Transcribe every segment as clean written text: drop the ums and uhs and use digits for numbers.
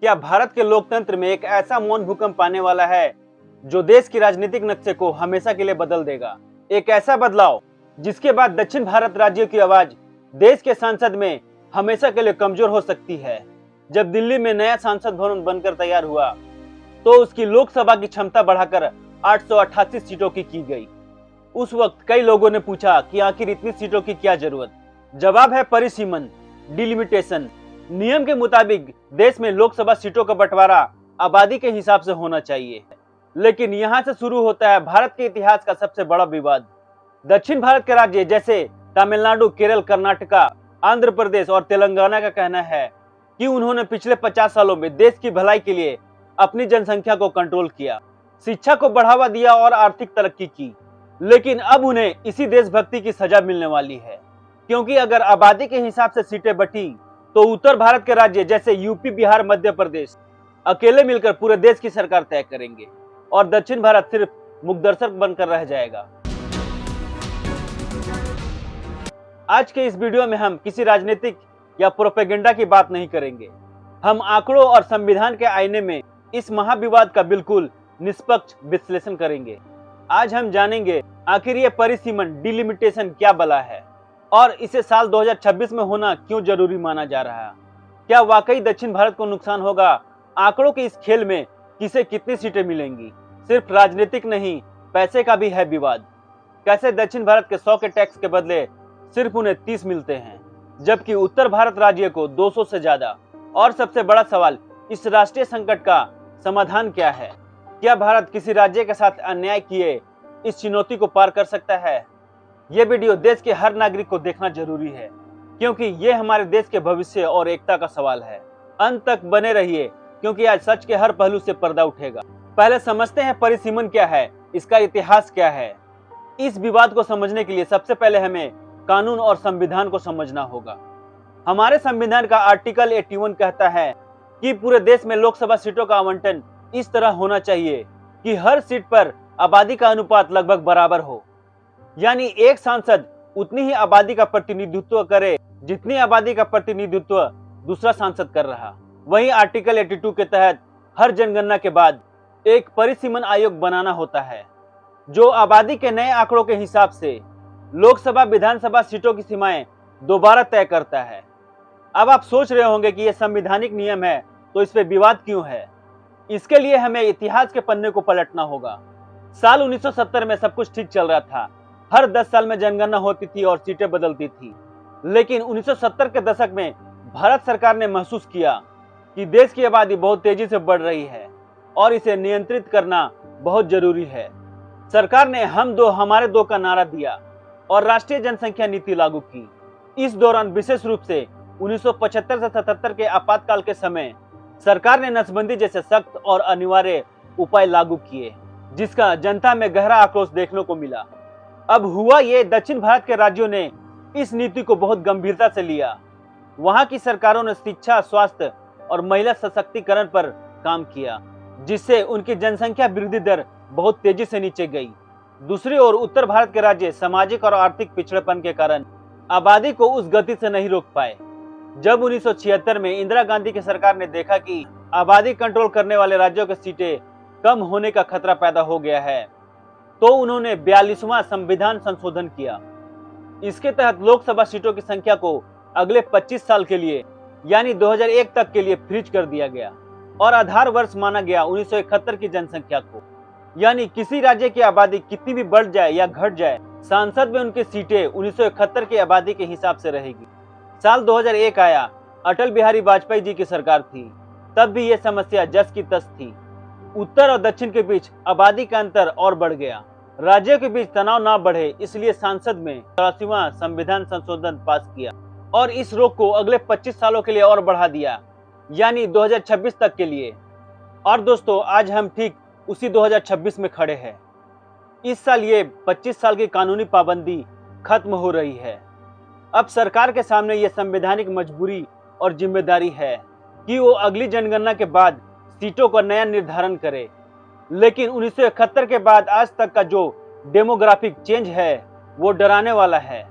क्या भारत के लोकतंत्र में एक ऐसा मौन भूकंप आने वाला है जो देश की राजनीतिक नक्शे को हमेशा के लिए बदल देगा? एक ऐसा बदलाव जिसके बाद दक्षिण भारत राज्यों की आवाज देश के संसद में हमेशा के लिए कमजोर हो सकती है। जब दिल्ली में नया संसद भवन बनकर तैयार हुआ तो उसकी लोकसभा की क्षमता बढ़ाकर 888 सीटों की गई। उस वक्त कई लोगों ने पूछा कि आखिर इतनी सीटों की क्या जरूरत? जवाब है परिसीमन, डिलिमिटेशन। नियम के मुताबिक देश में लोकसभा सीटों का बंटवारा आबादी के हिसाब से होना चाहिए। लेकिन यहां से शुरू होता है भारत के इतिहास का सबसे बड़ा विवाद। दक्षिण भारत के राज्य जैसे तमिलनाडु, केरल, कर्नाटका, आंध्र प्रदेश और तेलंगाना का कहना है कि उन्होंने पिछले 50 सालों में देश की भलाई के लिए अपनी जनसंख्या को कंट्रोल किया, शिक्षा को बढ़ावा दिया और आर्थिक तरक्की की। लेकिन अब उन्हें इसी देशभक्ति की सजा मिलने वाली है, क्योंकि अगर आबादी के हिसाब से सीटें बटी तो उत्तर भारत के राज्य जैसे यूपी, बिहार, मध्य प्रदेश अकेले मिलकर पूरे देश की सरकार तय करेंगे और दक्षिण भारत सिर्फ मुखदर्शक बनकर रह जाएगा। आज के इस वीडियो में हम किसी राजनीतिक या प्रोपेगेंडा की बात नहीं करेंगे। हम आंकड़ों और संविधान के आईने में इस महाविवाद का बिल्कुल निष्पक्ष विश्लेषण करेंगे। आज हम जानेंगे आखिर ये परिसीमन, डिलिमिटेशन क्या बला है और इसे साल 2026 में होना क्यों जरूरी माना जा रहा है। क्या वाकई दक्षिण भारत को नुकसान होगा? आंकड़ों के इस खेल में किसे कितनी सीटें मिलेंगी? सिर्फ राजनीतिक नहीं, पैसे का भी है विवाद। कैसे दक्षिण भारत के 100 के टैक्स के बदले सिर्फ उन्हें 30 मिलते हैं, जबकि उत्तर भारत राज्य को 200 से ज्यादा? और सबसे बड़ा सवाल, इस राष्ट्रीय संकट का समाधान क्या है? क्या भारत किसी राज्य के साथ अन्याय किए इस चुनौती को पार कर सकता है? ये वीडियो देश के हर नागरिक को देखना जरूरी है, क्योंकि ये हमारे देश के भविष्य और एकता का सवाल है। अंत तक बने रहिए, क्योंकि आज सच के हर पहलू से पर्दा उठेगा। पहले समझते हैं परिसीमन क्या है, इसका इतिहास क्या है। इस विवाद को समझने के लिए सबसे पहले हमें कानून और संविधान को समझना होगा। हमारे संविधान का आर्टिकल 81 कहता है कि पूरे देश में लोकसभा सीटों का आवंटन इस तरह होना चाहिए कि हर सीट पर आबादी का अनुपात लगभग बराबर हो, यानी एक सांसद उतनी ही आबादी का प्रतिनिधित्व करे जितनी आबादी का प्रतिनिधित्व दूसरा सांसद कर रहा। वहीं आर्टिकल 82 के तहत हर जनगणना के बाद एक परिसीमन आयोग बनाना होता है, जो आबादी के नए आंकड़ों के हिसाब से लोकसभा, विधानसभा सीटों की सीमाएं दोबारा तय करता है। अब आप सोच रहे होंगे कि यह संवैधानिक नियम है तो इस पे विवाद क्यों है? इसके लिए हमें इतिहास के पन्ने को पलटना होगा। साल 1970 में सब कुछ ठीक चल रहा था। हर 10 साल में जनगणना होती थी और सीटें बदलती थी। लेकिन 1970 के दशक में भारत सरकार ने महसूस किया कि देश की आबादी बहुत तेजी से बढ़ रही है और इसे नियंत्रित करना बहुत जरूरी है। सरकार ने हम दो हमारे दो का नारा दिया और राष्ट्रीय जनसंख्या नीति लागू की। इस दौरान विशेष रूप से 1975 से 77 के आपातकाल के समय सरकार ने नसबंदी जैसे सख्त और अनिवार्य उपाय लागू किए, जिसका जनता में गहरा आक्रोश देखने को मिला। अब हुआ ये, दक्षिण भारत के राज्यों ने इस नीति को बहुत गंभीरता से लिया। वहां की सरकारों ने शिक्षा, स्वास्थ्य और महिला सशक्तिकरण पर काम किया, जिससे उनकी जनसंख्या वृद्धि दर बहुत तेजी से नीचे गई। दूसरी ओर उत्तर भारत के राज्य सामाजिक और आर्थिक पिछड़ेपन के कारण आबादी को उस गति से नहीं रोक पाए। जब 1976 में इंदिरा गांधी की सरकार ने देखा कि आबादी कंट्रोल करने वाले राज्यों की सीटें कम होने का खतरा पैदा हो गया है, तो उन्होंने 42वां संविधान संशोधन किया। इसके तहत लोकसभा सीटों की संख्या को अगले 25 साल के लिए यानी 2001 तक के लिए फ्रीज कर दिया गया और आधार वर्ष माना गया 1971 की जनसंख्या को। यानी किसी राज्य की आबादी कितनी भी बढ़ जाए या घट जाए, संसद में उनकी सीटें 1971 की आबादी के हिसाब से रहेगी। साल 2001 आया, अटल बिहारी वाजपेयी जी की सरकार थी। तब भी ये समस्या जस की तस थी। उत्तर और दक्षिण के बीच आबादी का अंतर और बढ़ गया। राज्यों के बीच तनाव ना बढ़े, इसलिए संसद में 83वां संविधान संशोधन पास किया और इस रोक को अगले 25 सालों के लिए और बढ़ा दिया, यानी 2026 तक के लिए। और दोस्तों, आज हम ठीक उसी 2026 में खड़े हैं। इस साल ये 25 साल की कानूनी पाबंदी खत्म हो रही है। अब सरकार के सामने ये संवैधानिक मजबूरी और जिम्मेदारी है कि वो अगली जनगणना के बाद सीटों का नया निर्धारण करे। लेकिन 1971 के बाद आज तक का जो डेमोग्राफिक चेंज है वो डराने वाला है।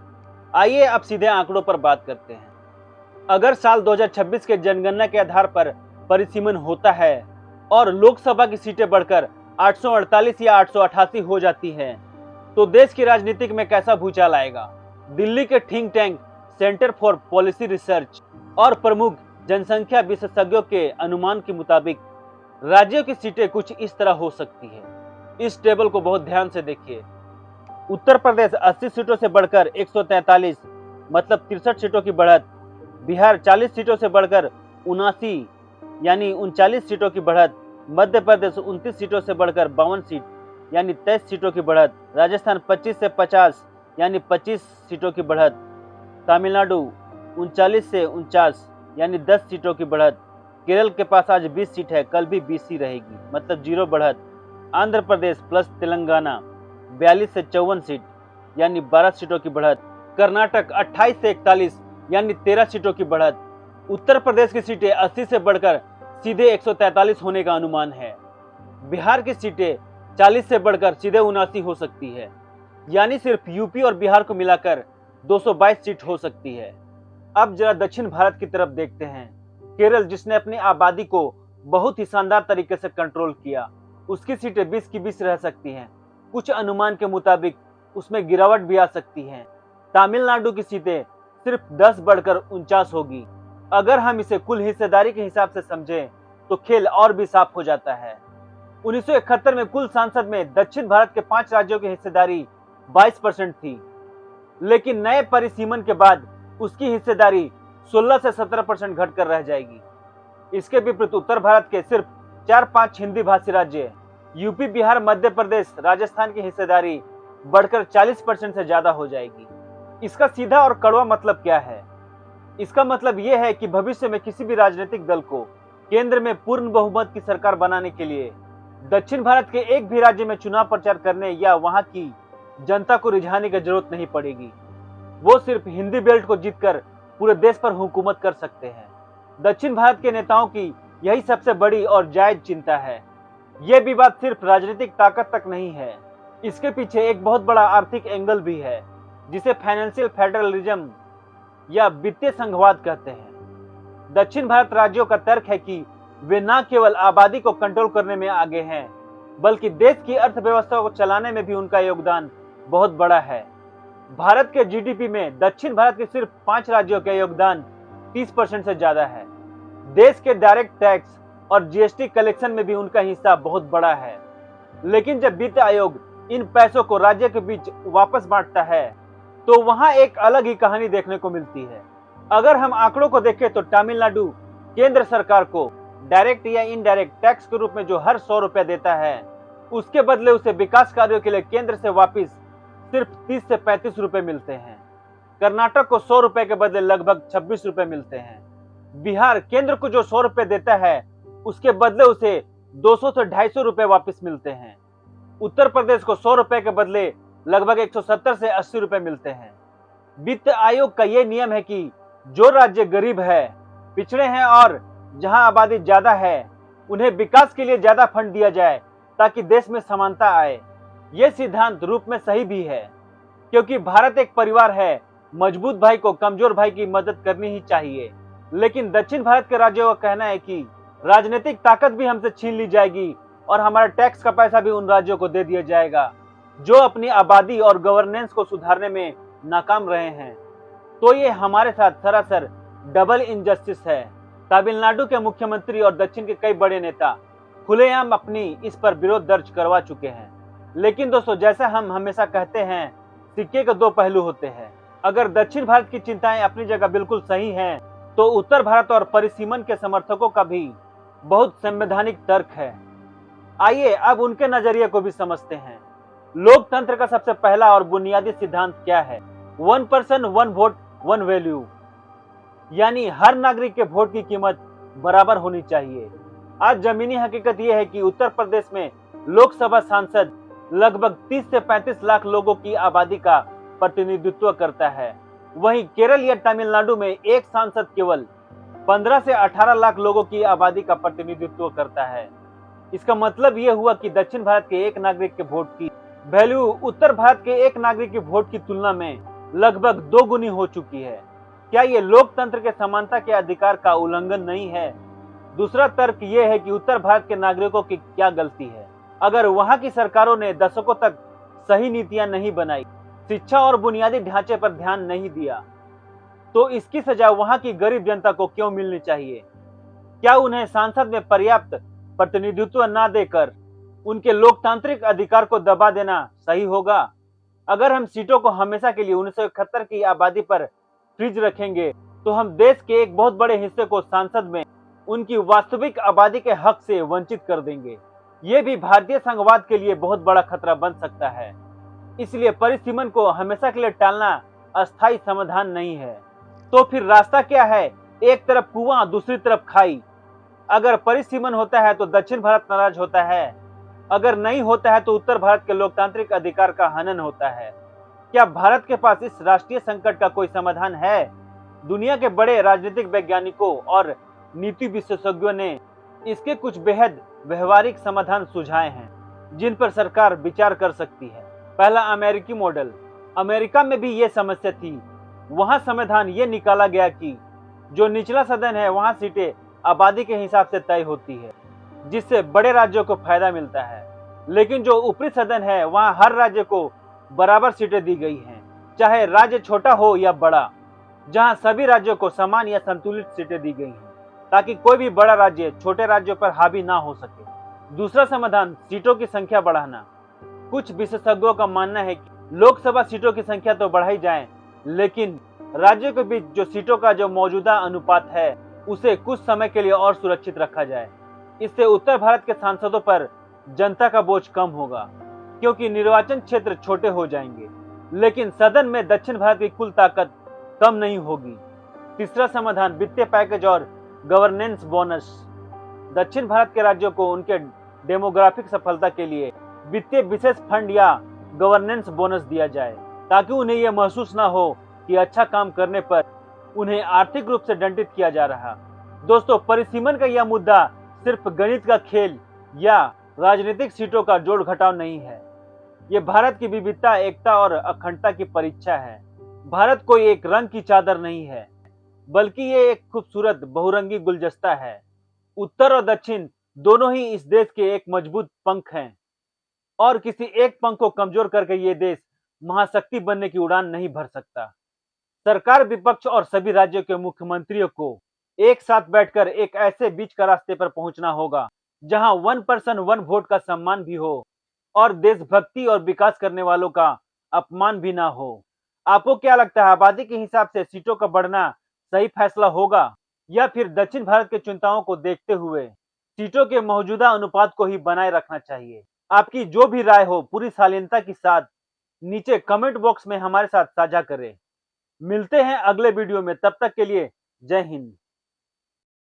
आइए अब सीधे आंकड़ों पर बात करते हैं। अगर साल 2026 के जनगणना के आधार पर परिसीमन होता है और लोकसभा की सीटें बढ़कर 848 या 888 हो जाती हैं, तो देश की राजनीतिक में कैसा भूचाल आएगा। दिल्ली के think tank centre for policy research और प्रमुख जनसंख्या विशेषज्ञों के अनुमान के मुताबिक राज्यों की सीटें कुछ इस तरह हो सकती है। इस टेबल को बहुत ध्यान से देखिए। उत्तर प्रदेश 80 सीटों से बढ़कर 143 मतलब 63 सीटों की बढ़त। बिहार 40 सीटों से बढ़कर 79 यानी 39 सीटों की बढ़त। मध्य प्रदेश 29 सीटों से बढ़कर 52 सीट यानी 23 सीटों की बढ़त। राजस्थान 25 से 50 यानी 25 सीटों की बढ़त। तमिलनाडु 39 से 49 यानी 10 सीटों की बढ़त। केरल के पास आज 20 सीट है, कल भी 20 ही रहेगी मतलब 0 बढ़त। आंध्र प्रदेश प्लस तेलंगाना 42 से 54 सीट यानी 12 सीटों की बढ़त। कर्नाटक 28 से 41 यानी 13 सीटों की बढ़त। उत्तर प्रदेश की सीटें 80 से बढ़कर सीधे 143 होने का अनुमान है। बिहार की सीटें 40 से बढ़कर सीधे 79 हो सकती है, यानी सिर्फ यूपी और बिहार को मिलाकर 222 सीट हो सकती है। अब जरा दक्षिण भारत की तरफ देखते हैं। केरल, जिसने अपनी आबादी को बहुत ही शानदार तरीके से कंट्रोल किया, उसकी सीटें 20 की 20 रह सकती हैं। कुछ अनुमान के मुताबिक उसमें गिरावट भी आ सकती है। तमिलनाडु की सीटें सिर्फ 10 बढ़कर 49 होगी। अगर हम इसे कुल हिस्सेदारी के हिसाब से समझें तो खेल और भी साफ हो जाता है। 1971 में कुल सांसद में दक्षिण भारत के 5 राज्यों की हिस्सेदारी 22% थी, लेकिन नए परिसीमन के बाद उसकी हिस्सेदारी 16 से 17% घटकर रह जाएगी। इसके विपरीत उत्तर भारत के सिर्फ 4-5 हिंदी भाषी राज्य यूपी, बिहार, मध्य प्रदेश, राजस्थान की हिस्सेदारी बढ़कर 40% से ज्यादा हो जाएगी। इसका सीधा और कड़वा मतलब क्या है? इसका मतलब यह है कि भविष्य में किसी भी राजनीतिक दल को केंद्र में पूर्ण बहुमत की सरकार बनाने के लिए दक्षिण भारत के एक भी राज्य में चुनाव प्रचार करने या वहां की जनता को रिझाने की जरूरत नहीं पड़ेगी। वो सिर्फ हिंदी बेल्ट को जीतकर पूरे देश पर हुकूमत कर सकते हैं। दक्षिण भारत के नेताओं की यही सबसे बड़ी और जायज चिंता है। यह विवाद सिर्फ राजनीतिक ताकत तक नहीं है, इसके पीछे एक बहुत बड़ा आर्थिक एंगल भी है, जिसे फाइनेंशियल फेडरलिज्म या वित्तीय संघवाद कहते हैं। दक्षिण भारत राज्यों का तर्क है कि वे न केवल आबादी को कंट्रोल करने में आगे हैं, बल्कि देश की अर्थव्यवस्था को चलाने में भी उनका योगदान बहुत बड़ा है। भारत के जीडीपी में दक्षिण भारत के सिर्फ 5 राज्यों का योगदान 30% से ज्यादा है। देश के डायरेक्ट टैक्स और जीएसटी कलेक्शन में भी उनका हिस्सा बहुत बड़ा है। लेकिन जब वित्त आयोग इन पैसों को राज्य के बीच वापस बांटता है तो वहां एक अलग ही कहानी देखने को मिलती है। अगर हम आंकड़ों को देखें तो तमिलनाडु केंद्र सरकार को डायरेक्ट या इनडायरेक्ट टैक्स के रूप में जो हर 100 रुपए देता है, उसके बदले उसे विकास कार्यों के लिए केंद्र से वापस सिर्फ 30 से 35 रुपए मिलते हैं। कर्नाटक को 100 रुपए के बदले लगभग 26 रुपए मिलते हैं। बिहार केंद्र को जो 100 रुपए देता है, उसके बदले उसे 200 से 250 रुपए वापस मिलते हैं। उत्तर प्रदेश को 100 रुपए के बदले लगभग 170 से 80 रुपए मिलते हैं। वित्त आयोग का यह नियम है कि जो राज्य गरीब है, पिछड़े हैं और जहां आबादी ज्यादा है, उन्हें विकास के लिए ज्यादा फंड दिया जाए ताकि देश में समानता आए। यह सिद्धांत रूप में सही भी है, क्योंकि भारत एक परिवार है। मजबूत भाई को कमजोर भाई की मदद करनी ही चाहिए। लेकिन दक्षिण भारत के राज्यों का कहना है कि राजनीतिक ताकत भी हमसे छीन ली जाएगी और हमारे टैक्स का पैसा भी उन राज्यों को दे दिया जाएगा जो अपनी आबादी और गवर्नेंस को सुधारने में नाकाम रहे हैं। तो ये हमारे साथ सरासर डबल इनजस्टिस है। तमिलनाडु के मुख्यमंत्री और दक्षिण के कई बड़े नेता खुलेआम अपनी इस पर विरोध दर्ज करवा चुके हैं। लेकिन दोस्तों, जैसा हम हमेशा कहते हैं, सिक्के के 2 पहलू होते हैं। अगर दक्षिण भारत की चिंताएं अपनी जगह बिल्कुल सही हैं, तो उत्तर भारत और परिसीमन के समर्थकों का भी बहुत संवैधानिक तर्क है। आइए अब उनके नजरिए को भी समझते हैं। लोकतंत्र का सबसे पहला और बुनियादी सिद्धांत क्या है? 1 पर्सन 1 वोट 1 वैल्यू, यानी हर नागरिक के वोट की कीमत बराबर होनी चाहिए। आज जमीनी हकीकत यह है कि उत्तर प्रदेश में लोकसभा सांसद लगभग 30 से 35 लाख लोगों की आबादी का प्रतिनिधित्व करता है। वहीं केरल या तमिलनाडु में एक सांसद केवल 15 से 18 लाख लोगों की आबादी का प्रतिनिधित्व करता है। इसका मतलब यह हुआ कि दक्षिण भारत के एक नागरिक के वोट की वैल्यू उत्तर भारत के एक नागरिक के वोट की तुलना में लगभग 2 गुनी हो चुकी है। क्या ये लोकतंत्र के समानता के अधिकार का उल्लंघन नहीं है? दूसरा तर्क ये है कि उत्तर भारत के नागरिकों की क्या गलती है। अगर वहां की सरकारों ने दशकों तक सही नीतियां नहीं बनाई, शिक्षा और बुनियादी ढांचे पर ध्यान नहीं दिया, तो इसकी सजा वहां की गरीब जनता को क्यों मिलनी चाहिए? क्या उन्हें संसद में पर्याप्त प्रतिनिधित्व न देकर उनके लोकतांत्रिक अधिकार को दबा देना सही होगा? अगर हम सीटों को हमेशा के लिए 1971 की आबादी पर फ्रीज रखेंगे, तो हम देश के एक बहुत बड़े हिस्से को संसद में उनकी वास्तविक आबादी के हक से वंचित कर देंगे। ये भी भारतीय संघवाद के लिए बहुत बड़ा खतरा बन सकता है। इसलिए परिसीमन को हमेशा के लिए टालना अस्थायी समाधान नहीं है। तो फिर रास्ता क्या है? एक तरफ कुआं, दूसरी तरफ खाई। अगर परिसीमन होता है तो दक्षिण भारत नाराज होता है, अगर नहीं होता है तो उत्तर भारत के लोकतांत्रिक अधिकार का हनन होता है। क्या भारत के पास इस राष्ट्रीय संकट का कोई समाधान है? दुनिया के बड़े राजनीतिक वैज्ञानिकों और नीति विशेषज्ञों ने इसके कुछ बेहद व्यवहारिक समाधान सुझाए हैं, जिन पर सरकार विचार कर सकती है। पहला, अमेरिकी मॉडल। अमेरिका में भी ये समस्या थी। वहां संविधान ये निकाला गया कि जो निचला सदन है वहां सीटें आबादी के हिसाब से तय होती है, जिससे बड़े राज्यों को फायदा मिलता है। लेकिन जो ऊपरी सदन है वहां हर राज्य को बराबर सीटें दी गई हैं, चाहे राज्य छोटा हो या बड़ा, जहां सभी राज्यों को समान या संतुलित सीटें दी गई हैं, ताकि कोई भी बड़ा राज्य छोटे राज्यों पर हावी ना हो सके। दूसरा समाधान, सीटों की संख्या बढ़ाना। कुछ विशेषज्ञों का मानना है कि लोकसभा सीटों की संख्या तो बढ़ाई जाए, लेकिन राज्यों के बीच जो सीटों का जो मौजूदा अनुपात है उसे कुछ समय के लिए और सुरक्षित रखा जाए। इससे उत्तर भारत के सांसदों पर जनता का बोझ कम होगा, क्योंकि निर्वाचन क्षेत्र छोटे हो जाएंगे, लेकिन सदन में दक्षिण भारत की कुल ताकत कम नहीं होगी। तीसरा समाधान, वित्तीय पैकेज और गवर्नेंस बोनस। दक्षिण भारत के राज्यों को उनके डेमोग्राफिक सफलता के लिए वित्तीय विशेष फंड या गवर्नेंस बोनस दिया जाए, ताकि उन्हें यह महसूस ना हो कि अच्छा काम करने पर उन्हें आर्थिक रूप से दंडित किया जा रहा। दोस्तों, परिसीमन का यह मुद्दा सिर्फ गणित का खेल या राजनीतिक सीटों का जोड़ घटाव नहीं है। ये भारत की विविधता, एकता और अखंडता की परीक्षा है। भारत कोई एक रंग की चादर नहीं है, बल्कि ये एक खूबसूरत बहुरंगी गुलदस्ता है। उत्तर और दक्षिण दोनों ही इस देश के एक मजबूत पंख हैं, और किसी एक पंख को कमजोर करके ये देश महाशक्ति बनने की उड़ान नहीं भर सकता। सरकार, विपक्ष और सभी राज्यों के मुख्यमंत्रियों को एक साथ बैठकर एक ऐसे बीच का रास्ते पर पहुंचना होगा, जहां 1 पर्सन 1 वोट का सम्मान भी हो और देशभक्ति और विकास करने वालों का अपमान भी ना हो। आपको क्या लगता है, आबादी के हिसाब से सीटों का बढ़ना सही फैसला होगा, या फिर दक्षिण भारत के चिंताओं को देखते हुए सीटों के मौजूदा अनुपात को ही बनाए रखना चाहिए? आपकी जो भी राय हो पूरी शालीनता के साथ नीचे कमेंट बॉक्स में हमारे साथ साझा करें। मिलते हैं अगले वीडियो में, तब तक के लिए जय हिंद।